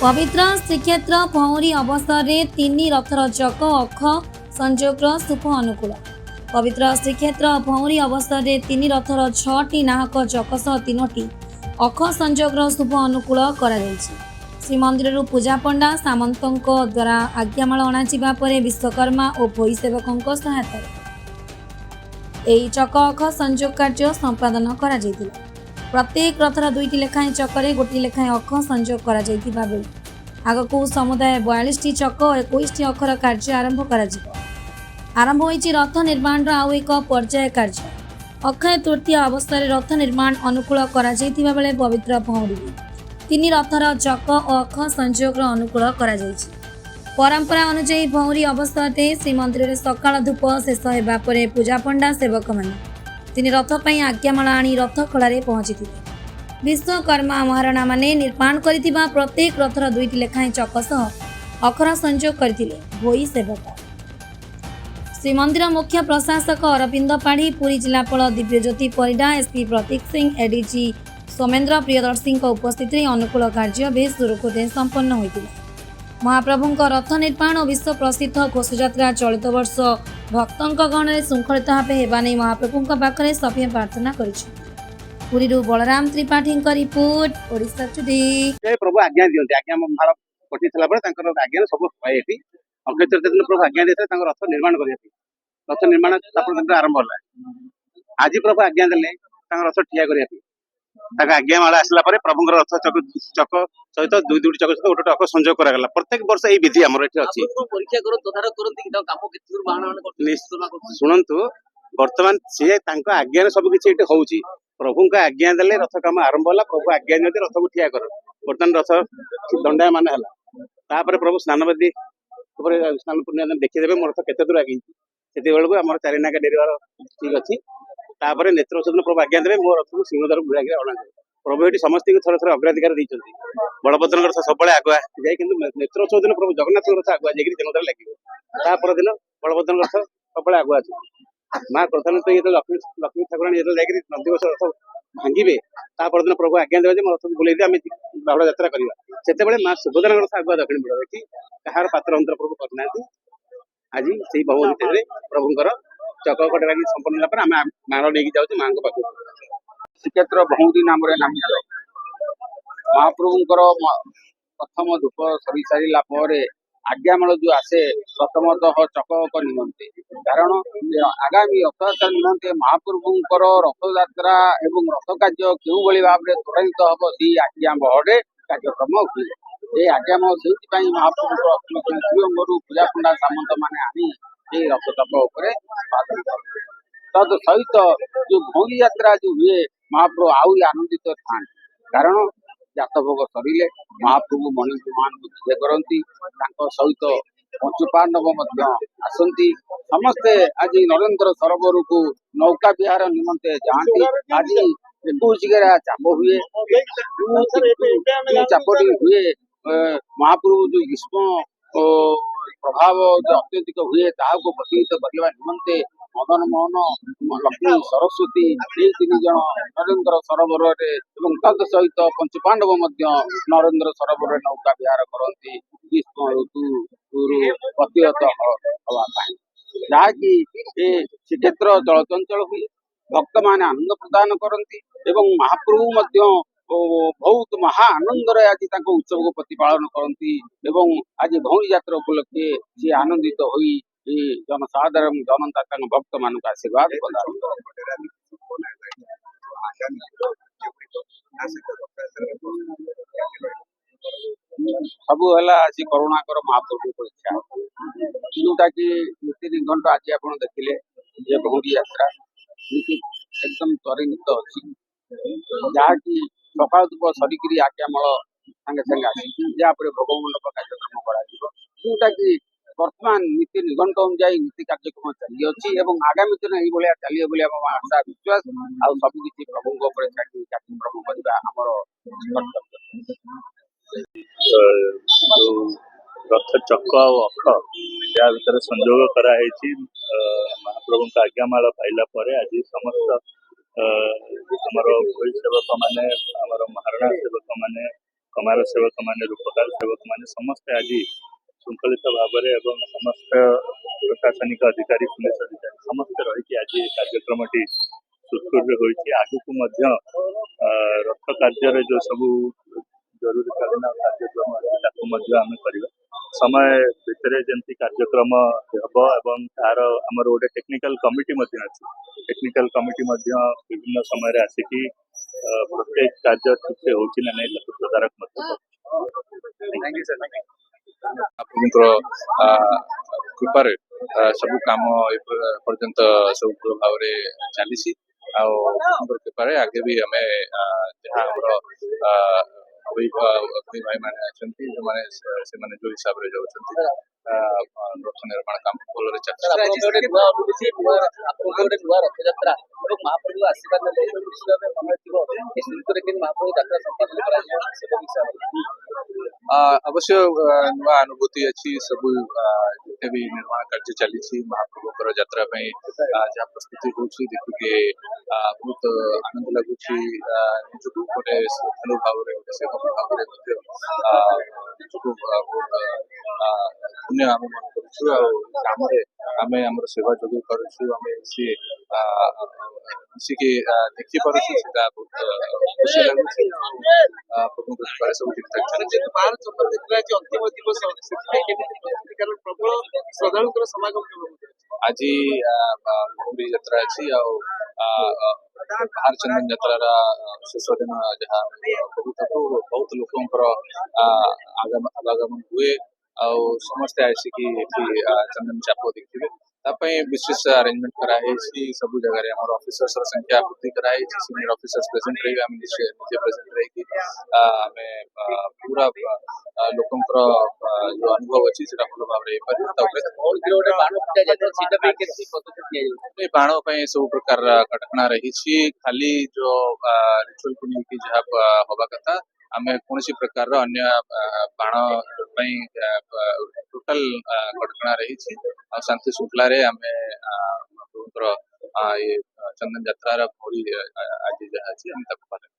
पवित्र श्रीक्षेत्र भौरी अवसर में तीन रथर चक अख संजोग शुभ अनुकूल। पवित्र श्रीक्षेत्र भौरी अवसर में तीन रथर 6टी नाहक चक सह 3टी अख संजोग शुभ अनुकूल कर श्रीमंदिर पूजा पंडा सामंतों द्वारा आज्ञामाल अणाजिबा परे विश्वकर्मा और भोई सेवकों सहायता यही चक अख संजोग कार्य संपादन करा जायतिला। प्रत्येक रथर 2टी लेखाएं चक्कर गोटे लेखाएं अख संजोग करा जायतिबा बेले आगकू समुदाय 42टी चक और 21टी अखर कार्य आरंभ होइछि। रथ निर्माण आउ एक पर्याय कार्य अक्षय तृतीय अवसर रथ निर्माण अनुकूल करा जायतिबा बेले पवित्र भौरी तीन रथर चक और अख संजोग अनुकूल करा जायछि। परंपरा अनुसार भौरी अवसर श्रीमंदिर में सकाळ धूप शेष होगा पर पूजा पंडा सेवक मैंने तीन रथ पर आज्ञामाल आनी रथ खड़े पहुंची थे। विश्वकर्मा महाराणा माने निर्माण करिथिबा प्रत्येक रथर 2टी लेखाएं चक सह अखर संजोग करथिले भोई सेवक। श्रीमंदिर मुख्य प्रशासक अरविंद पाढ़ी, पुरी जिलापाल दिव्यज्योति परिडा, एसपी प्रतीक सिंह, एडीजी सोमेन्द्र प्रियदर्शी उपस्थित अनुकूल कार्य बेस सुरुखुरुरे संपन्न होइतिला। महाप्रभुଙ୍କ रथ निर्माण और विश्व प्रसिद्ध घोषयात्रा चलित वर्ष भक्तों गण में श्रृंखलित भाव होगा नहीं महाप्रभुଙ୍କ पाखरे सभ्य प्रार्थना करिछि। Puri Balram Tripathi report Odisha today. प्रभु आज्ञा दियंती आज्ञा माल कटि थला पर तांकर आज्ञा सब एठी अक्षय तृतीय दिन प्रभु आज्ञा देते तांकर रथ निर्माण करिया रथ निर्माण स्थापन आरंभ होला। आज प्रभु आज्ञा देले तांकर रथ ठिया करिया तांका आज्ञा माल आसला पर प्रभुଙ୍କର रथ चक सहित 2टी चक सहित गोटे अख संजोग करागला। प्रत्येक वर्ष यही विधि हमर एठी अछि। परीक्षा करो तदारक करंती कि काम केते दूर बाहन करते सुनंतु वर्तमान से तांका आज्ञा सब किछि एठी होउची। प्रभुଙ୍କ आज्ञा देले रथ काम आरंभ होला। प्रभु आज्ञा देते रथ को ठिया कर वर्तमान रथ दंडा मान हला तापर प्रभु स्नानवेदी ऊपर स्नान पुण्य देखि देबे मोर रथ केते दूर आगी सेते बेलको हमर चारिनाका डेरिवार ठीक अछि। तापर नेत्रोत्सव प्रभु आज्ञा देबे मोर रथ को सिंहद्वार बुढ़ा गिरा अणा प्रभु एठी समस्त को थोड़ा थोड़ा अग्राधिकार दैछन्ती। बलभद्रଙ୍କ रथ सबले आगुआ जाय किंतु नेत्रोत्सव दिन प्रभु जगन्नाथଙ୍କ रथ आगुआ जेगिरि जंगदार लागिबो तापर दिन बलभद्रଙ୍କ रथ सबले आगुआ अछि। मां प्रधान तो ये लक्ष्मी ठाकुराणी ये जाय नंदीघोष रथ भांगिबे तापर दिन प्रभु आज्ञा देबे जे मोर रथ बुलेइ दे आमे बाहुड़ा यात्रा करिवा सेते बेले मां सुभद्राଙ୍କ रथ आगुआ दक्षिण बुढ़ा एठी कहार पात्र अंतर प्रभु करनांती। आज सेही भगवती रे प्रभुଙ୍କର चक कटरा संपन्न पर आम माल लेके जाऊँ माँ पाख श्रीक्षेत्र भौरी नाम नामित महाप्रभुଙ୍କର प्रथम धूप सरी सारा पर आज्ञामाल जो आसे प्रथमतः चक निमंते कारण आगामी रथयात्रा निमंते महाप्रभुଙ୍କର रथयात्रा एवं रथ कार्य क्यों भाव में त्वरान्वित हम से आज्ञा बहरे कार्यक्रम हुए। ये आज्ञामाल से महाप्रभु श्रीअंगरू पूजा पंडा सामंत मैंने आनी ये रथचक तद सहित जो भौरी यात्रा जो हुए महाप्रभु आहरी आनंदित था कारण जातभोग सरिले महाप्रभु मणिमान को विजय करती सहित पंचुपांडव आसती समस्ते आज नरेंद्र सरोवर को नौका विहार निमंते जाती। आज 21 चाप हुए चापटी हुए महाप्रभु जो ग्रीष्म प्रभाव जो अत्यधिक हुए ताको प्रतिहित करने निमंते मदन मोहन लक्ष्मी सरस्वती ये 3 जन नरेंद्र सरोवर तद सहित पंचपांडव नरेंद्र सरोवर नौका विहार करती ग्रीष्म ऋतु प्रतिहत हवापाई जहाँकि श्रीक्षेत्र चलचंचल हुए भक्त मान आनंद प्रदान करती एवं महाप्रभु बहुत महा आनंद आज उत्सव को प्रतिपालन करती एवं आज भौरी यात्रा उपलक्षे सी आनंदित होई जनसाधारण जनता भक्त मान आशीर्वाद प्रदान सब है आज करुणाकर महाप्रभु इच्छा जोटा कि नीति निघंट आज आप देखिले जे भौरी यात्रा नीति एकदम त्वरित अच्छी जहाँकि सकाल धूप सरिकी आज्ञामाल सागे सागे आसी भोगमंडप कार्यक्रम करा कि वर्तमान नीति निघंट अनुजाई नीति कार्यक्रम चली आगामी दिन ये चलिए आशा विश्वास आ सबकि प्रभु कार्यक्रम करवा आमर रथ चक अख या भर संजोग कराई महाप्रभु आज्ञामाल पाइला आज समस्त आमर भोई सेवक मैंने महारणा सेवक मैंने समाज सेवक मैंने रूपकार सेवक मैंने समस्ते आज ଶୃଙ୍ଖଳିତ ଭାବରେ ଏବଂ ସମସ୍ତ ପ୍ରଶାସନିକ ଅଧିକାରୀ ପୁଲିସ ଅଧିକାରୀ ସମସ୍ତେ ରହିକି ଆଜି ଏ କାର୍ଯ୍ୟକ୍ରମଟି ସୁରୁଖୁରୁରେ ହୋଇଛି। ଆଗକୁ ମଧ୍ୟ ରଥ କାର୍ଯ୍ୟରେ ଯେଉଁ ସବୁ ଜରୁରୀକାଳୀନ କାର୍ଯ୍ୟକ୍ରମ ଅଛି ତାକୁ ମଧ୍ୟ ଆମେ କରିବା। ସମୟ ଭିତରେ ଯେମିତି କାର୍ଯ୍ୟକ୍ରମ ହେବ ଏବଂ ତାର ଆମର ଗୋଟେ ଟେକ୍ନିକାଲ କମିଟି ମଧ୍ୟ ଅଛି। ଟେକ୍ନିକାଲ କମିଟି ମଧ୍ୟ ବିଭିନ୍ନ ସମୟରେ ଆସିକି ପ୍ରତ୍ୟେକ କାର୍ଯ୍ୟ ଠିକସେ ହେଉଛି ନା ନାହିଁ ତାକୁ ତଦାରଖ ମଧ୍ୟ କରୁଛି। ଆପଣଙ୍କର କୃପାରେ ସବୁ କାମ ଏପର୍ଯ୍ୟନ୍ତ ସବୁ ଭଲ ଭାବରେ ଚାଲିଛି। ଆଉ ଆପଣଙ୍କର କୃପାରେ ଆଗେ ବି ଆମେ ଯାହା ଆମର ଭାଇମାନେ ଅଛନ୍ତି ସେମାନେ ଯୋଉ ହିସାବରେ ଯାଉଛନ୍ତି ରଥ ନିର୍ମାଣ କାମ ଭଲରେ ଚାଲିଛି। ଆପଣଙ୍କ ଗୋଟେ ନୂଆ ଅନୁଭୂତି ଆପଣଙ୍କ ଗୋଟେ ନୂଆ ରଥଯାତ୍ରା ଏବଂ ମହାପ୍ରଭୁ ଆଶୀର୍ବାଦ ନେଲେ ନିଶ୍ଚିତ ଭାବେ ମନେ ଥିବ ଏ ସୁରୁଖୁରୁରେ କେମିତି ମହାପ୍ରଭୁ ଯାତ୍ରା ସମ୍ପାଦନ କରାଯିବ ସେ ବିଷୟରେ ଅବଶ୍ୟ ନୂଆ ଅନୁଭୂତି ଅଛି। ସବୁ ଯେତେ ବି ନିର୍ମାଣ କାର୍ଯ୍ୟ ଚାଲିଛି ମହାପ୍ରଭୁଙ୍କର ଯାତ୍ରା ପାଇଁ ଯାହା ପ୍ରସ୍ତୁତି ହଉଛି ଦେଖିକି ବହୁତ ଆନନ୍ଦ ଲାଗୁଛି। ନିଜକୁ ଗୋଟେ ଶ୍ରଦ୍ଧାଳୁ ଭାବରେ ଗୋଟେ ସେବକ ଭାବରେ ମଧ୍ୟ ନିଜକୁ ବହୁତ ଧନ୍ୟ ଆମେ ମନେ କରୁଛୁ। ଆଉ କାମରେ ଆମେ ଆମର ସେବା ଯୋଗାଇ ପାରୁଛୁ। ଆମେ ମିଶିକି ଦେଖିପାରୁଛୁ ସେଟା ବହୁତ ଖୁସି ଲାଗୁଛି। ପ୍ରଭୁଙ୍କ କୃପାରେ ସବୁ ଠିକଠାକ ଚାଲିଛି। ଅନ୍ତିମ ଦିବସ ସେଥିପାଇଁ କେମିତି ପ୍ରସ୍ତୁତି କାରଣ ପ୍ରବଳ ଶ୍ରଦ୍ଧାଳୁଙ୍କର ସମାଗମ ଆଜି ଗୌରୀ ଯାତ୍ରା ଅଛି ଆଉ ବାହାର ଚନ୍ଦନ ଯାତ୍ରାର ଶେଷ ଦିନ ଯାହା କହୁଥାଉ ବହୁତ ଲୋକଙ୍କର ଆଗମନ ହୁଏ ଆଉ ସମସ୍ତେ ଆସିକି ଏଠି ଚନ୍ଦନ ଚାପ ଦେଖିବେ। ତା ପାଇଁ ବିଶେଷ ଆରେଞ୍ଜମେଣ୍ଟ କରାଯାଇଛି। ସବୁ ଜାଗାରେ ଆମର ଅଫିସର୍ସର ସଂଖ୍ୟା ବୃଦ୍ଧି କରାଯାଇଛି। ସିନିୟର ଅଫିସର୍ସ ପ୍ରେଜେଣ୍ଟ ରହିବେ। ଆମେ ନିଜେ ପ୍ରେଜେଣ୍ଟ ରହିକି ଆମେ ପୁରା ଲୋକଙ୍କର ଯୋଉ ଅନୁଭବ ଅଛି ସେଟା ଭଲ ଭାବରେ ହେଇପାରିବ। ତାପରେ ଗୋଟେ ବାଣ ଫୁଟା ଯାଇଥିଲା ସେଇଟା ପାଇଁ କେମିତି ପଦକ୍ଷେପ ନିଆଯାଉଛି? ଏ ବାଣ ପାଇଁ ସବୁ ପ୍ରକାର କଟକଣା ରହିଛି। ଖାଲି ଯୋଉ ରିଚୁଆଲକୁ ନେଇକି ଯାହା ହବା କଥା ଆମେ କୌଣସି ପ୍ରକାରର ଅନ୍ୟ ବାଣ ପାଇଁ ଟୋଟାଲ କଟକଣା ରହିଛି। ଆଉ ଶାନ୍ତି ଶୃଙ୍ଖଳାରେ ଆମେ ମହାପ୍ରଭୁଙ୍କର ଚନ୍ଦନ ଯାତ୍ରାର ଭଳି ଆଜି ଯାହା ଅଛି ଆମେ ତାକୁ ପାଳନ